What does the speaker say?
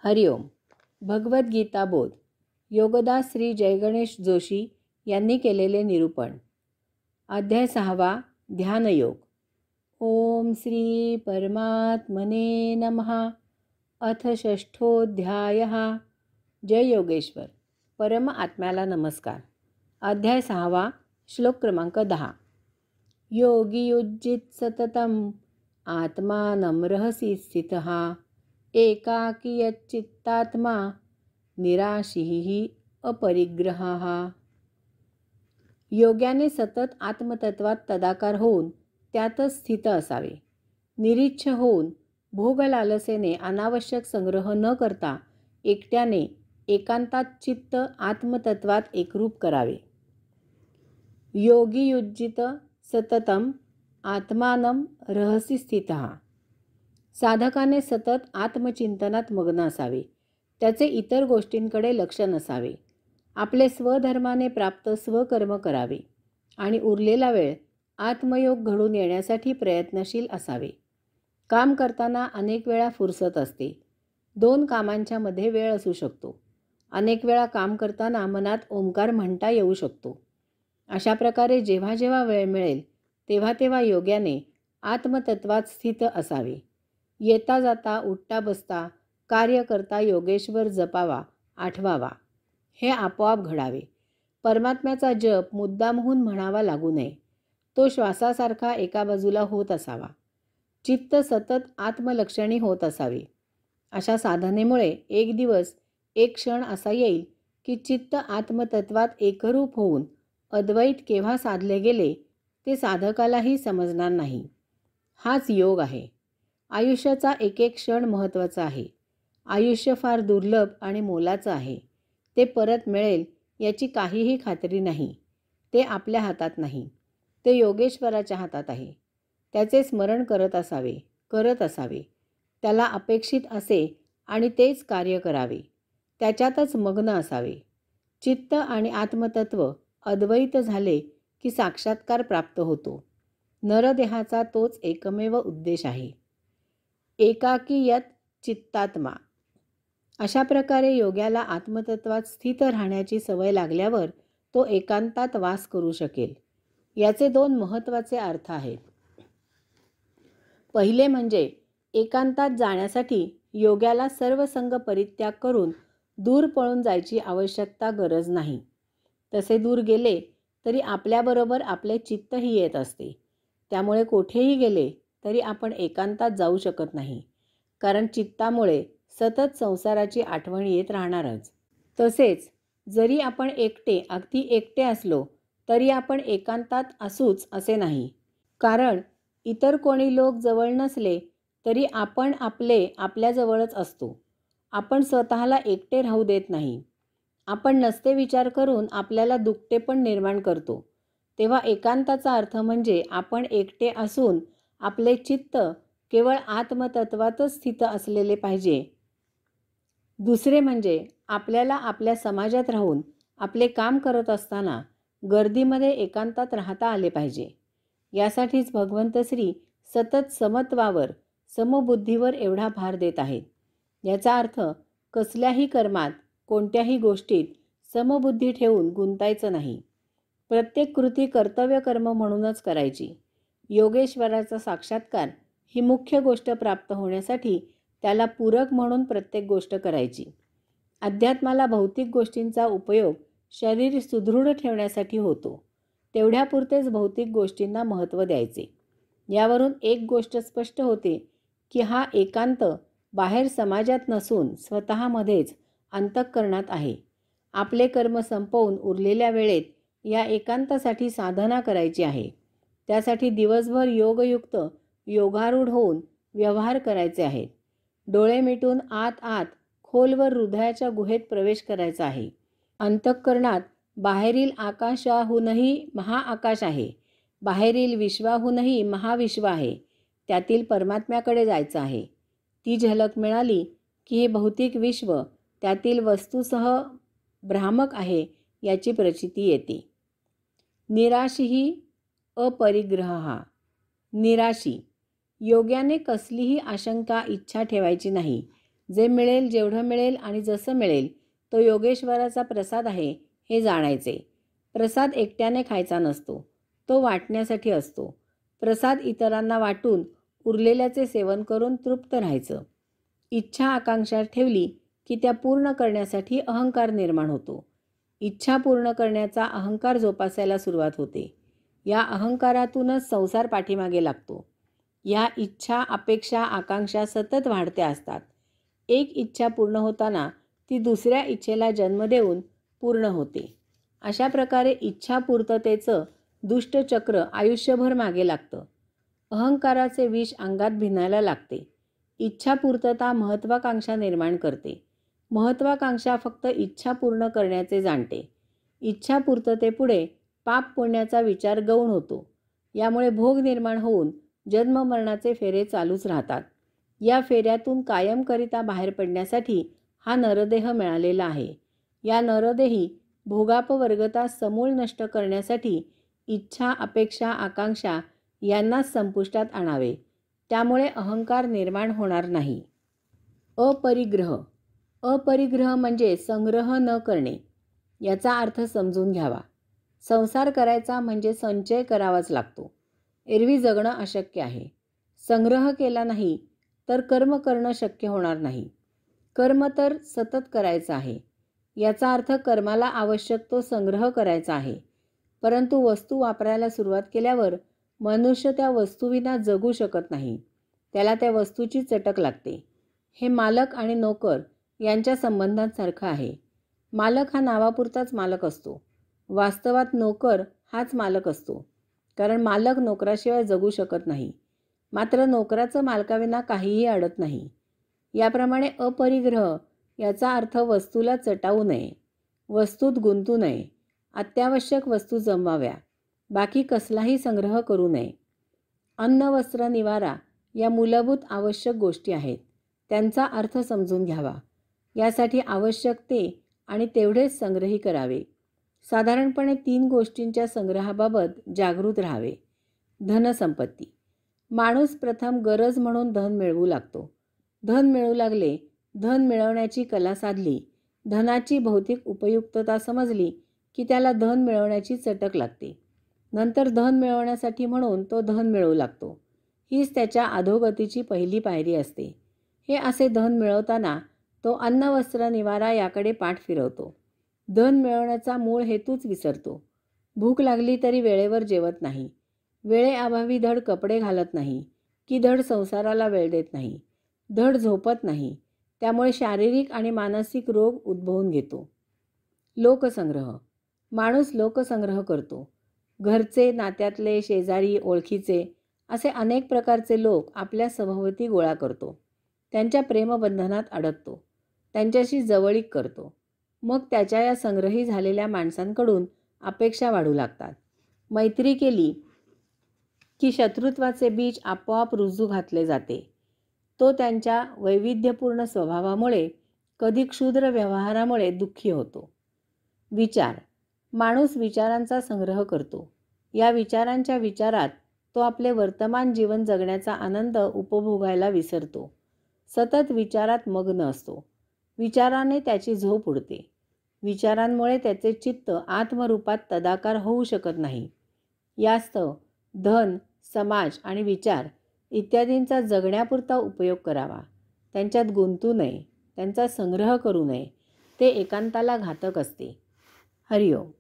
हरिओम. भगवद्गीता बोध. योगदास श्री जयगणेश जोशी यांनी केलेले निरूपण. अध्याय 6. ध्यानयोग. ओम श्री परमात्मने नमः. अथ षष्ठोऽध्यायः. जय योगेश्वर. परम आत्म्याला नमस्कार. अध्याय 6. श्लोक क्रमांक 10. योगी युज्जित सततम आत्मानं रहसि स्थितः एकाकी यच्चित्तात्मा निराशीः अपरिग्रहः. योग्याने सतत आत्मतत्वात तदाकार होऊन त्यातच स्थित असावे. निरीच्छ होऊन भोगलालसेने अनावश्यक संग्रह न करता एकट्याने एकांतात चित्त आत्मतत्वात एकरूप करावे. योगी युज्जित सततम आत्मानं रहसि स्थितः. साधकाने सतत आत्मचिंतनात मग्न असावे. त्याचे इतर गोष्टींकडे लक्ष नसावे. आपले स्वधर्माने प्राप्त स्वकर्म करावे आणि उरलेला वेळ आत्मयोग घडून येण्यासाठी प्रयत्नशील असावे. काम करताना अनेक वेळा फुरसत असते. 2 कामांच्या मध्ये वेळ असू शकतो. अनेक वेळा काम करताना मनात ओंकार म्हणता येऊ शकतो. अशा प्रकारे जेव्हा जेव्हा वेळ मिळेल तेव्हा तेव्हा योग्याने आत्मतत्वात स्थित असावे. येता जाता उठता बसता कार्य करता योगेश्वर जपावा, आठवावा. हे आपोआप घडावे. परमात्म्याचा जप मुद्दामहून म्हणावा लागू नये. तो श्वासासारखा एका बाजूला होत असावा. चित्त सतत आत्मलक्षणी होत असावे. अशा साधनेमुळे एक दिवस एक क्षण असा येईल की चित्त आत्मतत्वात एकरूप होऊन अद्वैत केव्हा साधले गेले ते साधकालाही समजणार नाही. हाच योग आहे. आयुष्याचा एक एक क्षण महत्त्वाचा आहे. आयुष्य फार दुर्लभ आणि मोलाचं आहे. ते परत मिळेल याची काहीही खात्री नाही. ते आपल्या हातात नाही. ते योगेश्वराच्या हातात आहे. त्याचे स्मरण करत असावे. त्याला अपेक्षित असे आणि तेच कार्य करावे. त्याच्यातच मग्न असावे. चित्त आणि आत्मतत्व अद्वैत झाले की साक्षात्कार प्राप्त होतो. नरदेहाचा तोच एकमेव उद्देश आहे. एकाकी यत चित्तात्मा. अशा प्रकारे योग्याला आत्मतत्वात स्थित राहण्याची सवय लागल्यावर तो एकांतात वास करू शकेल. याचे 2 महत्त्वाचे अर्थ आहेत. पहिले म्हणजे एकांतात जाण्यासाठी योग्याला सर्व संग परित्याग करून दूर पळून जायची आवश्यकता गरज नाही. तसे दूर गेले तरी आपल्याबरोबर आपले चित्तही येत असते. त्यामुळे कोठेही गेले तरी आपण एकांतात जाऊ शकत नाही. कारण चित्तामुळे सतत संसाराची आठवण येत राहणारच. तसेच जरी आपण अगदी एकटे असलो तरी आपण एकांतात असूच असे नाही. कारण इतर कोणी लोक जवळ नसले तरी आपण आपल्याजवळच असतो. आपण स्वतःला एकटे राहू देत नाही. आपण नसते विचार करून आपल्याला दुखते पण निर्माण करतो. तेव्हा एकांताचा अर्थ म्हणजे आपण एकटे असून आपले चित्त केवळ आत्मतत्वातच स्थित असलेले पाहिजे. दुसरे म्हणजे आपल्याला आपल्या समाजात राहून आपले काम करत असताना गर्दीमध्ये एकांतात राहता आले पाहिजे. यासाठीच भगवंत श्री सतत समत्वावर, समबुद्धीवर एवढा भार देत आहेत. याचा अर्थ कसल्याही कर्मात, कोणत्याही गोष्टीत समबुद्धी ठेवून गुंतायचं नाही. प्रत्येक कृती कर्तव्य कर्म म्हणूनच करायची. योगेश्वराचा साक्षात्कार ही मुख्य गोष्ट प्राप्त होण्यासाठी त्याला पूरक म्हणून प्रत्येक गोष्ट करायची. अध्यात्माला भौतिक गोष्टींचा उपयोग शरीर सुदृढ ठेवण्यासाठी होतो. तेवढ्यापुरतेच भौतिक गोष्टींना महत्त्व द्यायचे. यावरून एक गोष्ट स्पष्ट होते की हा एकांत बाहेर समाजात नसून स्वतःमध्येच अंतःकरणात आहे. आपले कर्म संपवून उरलेल्या वेळेत या एकांतासाठी साधना करायची आहे. त्यासाठी दिवसभर योगयुक्त, योगारूढ होऊन व्यवहार करायचे आहेत. डोळे मिटून आत खोलवर हृदयाच्या गुहेत प्रवेश करायचा आहे. अंतःकरणात बाहेरील आकाशाहूनही महाआकाश आहे. बाहेरील विश्वाहूनही महाविश्व आहे. त्यातील परमात्म्याकडे जायचं आहे. ती झलक मिळाली की हे भौतिक विश्व त्यातील वस्तूसह भ्रामक आहे याची प्रचिती येते. निराशीही अपरिग्रहः. निराशी. योग्याने कसलीही आशंका, इच्छा ठेवायची नाही. जे मिळेल, जेवढं मिळेल आणि जसं मिळेल तो योगेश्वराचा प्रसाद आहे हे जाणायचे. प्रसाद एकट्याने खायचा नसतो, तो वाटण्यासाठी असतो. प्रसाद इतरांना वाटून उरलेल्याचे सेवन करून तृप्त राहायचं. इच्छा आकांक्षा ठेवली की त्या पूर्ण करण्यासाठी अहंकार निर्माण होतो. इच्छा पूर्ण करण्याचा अहंकार जोपासायला सुरुवात होते. या अहंकारातूनच संसार पाठीमागे लागतो. या इच्छा अपेक्षा आकांक्षा सतत वाढत्या असतात. एक इच्छा पूर्ण होताना ती दुसऱ्या इच्छेला जन्म देऊन पूर्ण होते. अशा प्रकारे इच्छा पूर्ततेचं दुष्टचक्र आयुष्यभर मागे लागतं. अहंकाराचे विष अंगात भिनायला लागते. इच्छा पूर्तता महत्त्वाकांक्षा निर्माण करते. महत्त्वाकांक्षा फक्त इच्छा पूर्ण करण्याचे जाणते. इच्छा पूर्ततेपुढे पाप पुण्याचा विचार गौण होतो. यामुळे भोग निर्माण होऊन जन्ममरणाचे फेरे चालूच राहतात. या फेऱ्यातून कायमकरिता बाहेर पडण्यासाठी हा नरदेह मिळालेला आहे. या नरदेही भोगापवर्गता समूळ नष्ट करण्यासाठी इच्छा अपेक्षा आकांक्षा यांनाच संपुष्टात आणावे. त्यामुळे अहंकार निर्माण होणार नाही. अपरिग्रह. अपरिग्रह म्हणजे संग्रह न करणे. याचा अर्थ समजून घ्यावा. संसार करायचा म्हणजे संचय करावाच लागतो. एरवी जगणं अशक्य आहे. संग्रह केला नाही तर कर्म करणं शक्य होणार नाही. कर्म तर सतत करायचं आहे. याचा अर्थ कर्माला आवश्यक तो संग्रह करायचा आहे. परंतु वस्तू वापरायला सुरुवात केल्यावर मनुष्य त्या वस्तूविना जगू शकत नाही. त्याला त्या वस्तूची चटक लागते. हे मालक आणि नोकर यांच्या संबंधांसारखं आहे. मालक हा नावापुरताच मालक असतो. वास्तवात नोकर हाच मालक असतो. कारण मालक नोकराशिवाय जगू शकत नाही. मात्र नोकराचं मालकाविना काहीही अडत नाही. याप्रमाणे अपरिग्रह याचा अर्थ वस्तूला चटावू नये, वस्तूत गुंतू नये, अत्यावश्यक वस्तू जमवाव्या, बाकी कसलाही संग्रह करू नये. अन्न वस्त्र निवारा या मूलभूत आवश्यक गोष्टी आहेत. त्यांचा अर्थ समजून घ्यावा. यासाठी आवश्यक ते आणि तेवढेच संग्रही करावे. साधारणपणे 3 गोष्टींच्या संग्रहाबाबत जागृत राहावे. धनसंपत्ती. माणूस प्रथम गरज म्हणून धन मिळवू लागतो. धन मिळू लागले, धन मिळवण्याची कला साधली, धनाची भौतिक उपयुक्तता समजली की त्याला धन मिळवण्याची चटक लागते. नंतर धन मिळवण्यासाठी म्हणून तो धन मिळवू लागतो. हीच त्याच्या अधोगतीची पहिली पायरी असते. हे असे धन मिळवताना तो अन्न वस्त्र निवारा याकडे पाठ फिरवतो. धन मिळवण्याचा मूळ हेतूच विसरतो. भूक लागली तरी वेळेवर जेवत नाही. वेळेअभावी धड कपडे घालत नाही की धड संसाराला वेळ देत नाही. धड झोपत नाही. त्यामुळे शारीरिक आणि मानसिक रोग उद्भवून घेतो. लोकसंग्रह. माणूस लोकसंग्रह करतो. घरचे, नात्यातले, शेजारी, ओळखीचे असे अनेक प्रकारचे लोक आपल्या सभोवती गोळा करतो. त्यांच्या प्रेमबंधनात अडकतो. त्यांच्याशी जवळीक करतो. मग त्याच्या या संग्रही झालेल्या माणसांकडून अपेक्षा वाढू लागतात. मैत्री केली की शत्रुत्वाचे बीज आपोआप रुजू घातले जाते. तो त्यांच्या वैविध्यपूर्ण स्वभावामुळे, कधी क्षुद्र व्यवहारामुळे दुःखी होतो. विचार. माणूस विचारांचा संग्रह करतो. या विचारांच्या विचारात तो आपले वर्तमान जीवन जगण्याचा आनंद उपभोगायला विसरतो. सतत विचारात मग्न असतो. विचाराने त्याची झोप उडते. विचारांमुळे त्याचे चित्त आत्मरूपात तदाकार होऊ शकत नाही. यास्तव धन, समाज आणि विचार इत्यादींचा जगण्यापुरता उपयोग करावा. त्यांच्यात गुंतू नये, त्यांचा संग्रह करू नये. ते एकांताला घातक असते. हरिओम.